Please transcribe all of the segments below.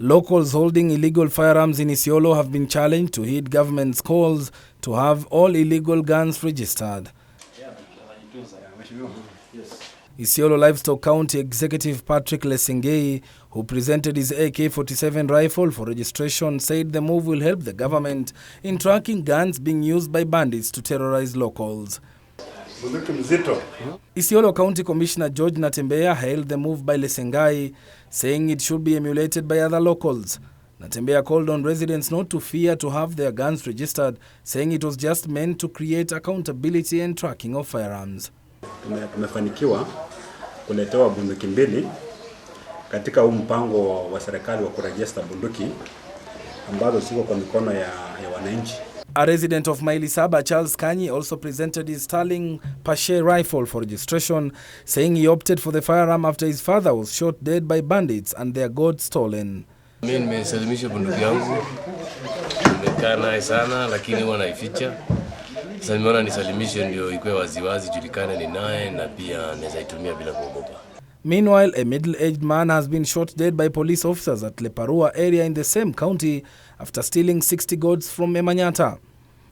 Locals holding illegal firearms in Isiolo have been challenged to heed government's calls to have all illegal guns registered. Isiolo Livestock County Executive Patrick Lesengei, who presented his AK-47 rifle for registration, said the move will help the government in tracking guns being used by bandits to terrorize locals. Isiolo County Commissioner George Natembeya hailed the move by Lesengei, saying it should be emulated by other locals. Natembeya called on residents not to fear to have their guns registered, saying it was just meant to create accountability and tracking of firearms. Tumefanikiwa kuletewa bunduki mbili katika huu mpango wa serikali wa kurejesta bunduki ambazo ziko kwa mikono ya wananchi. A resident of Mailisaba, Charles Kanyi, also presented his Sterling Pache rifle for registration, saying he opted for the firearm after his father was shot dead by bandits and their gods stolen. Mimi nimesalimisha bunduki yangu. Nimekaa naye sana lakini huwa naificha. Sasa nimeona nisalimishe ndio ikuwe waziwazi julikane ni naye na pia naweza itumia bila kuogopa. Meanwhile, a middle-aged man has been shot dead by police officers at Leparua area in the same county after stealing 60 goats from Emanyata.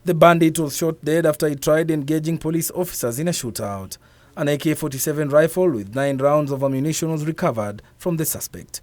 The bandit was shot dead after he tried engaging police officers in a shootout. An AK-47 rifle with 9 rounds of ammunition was recovered from the suspect.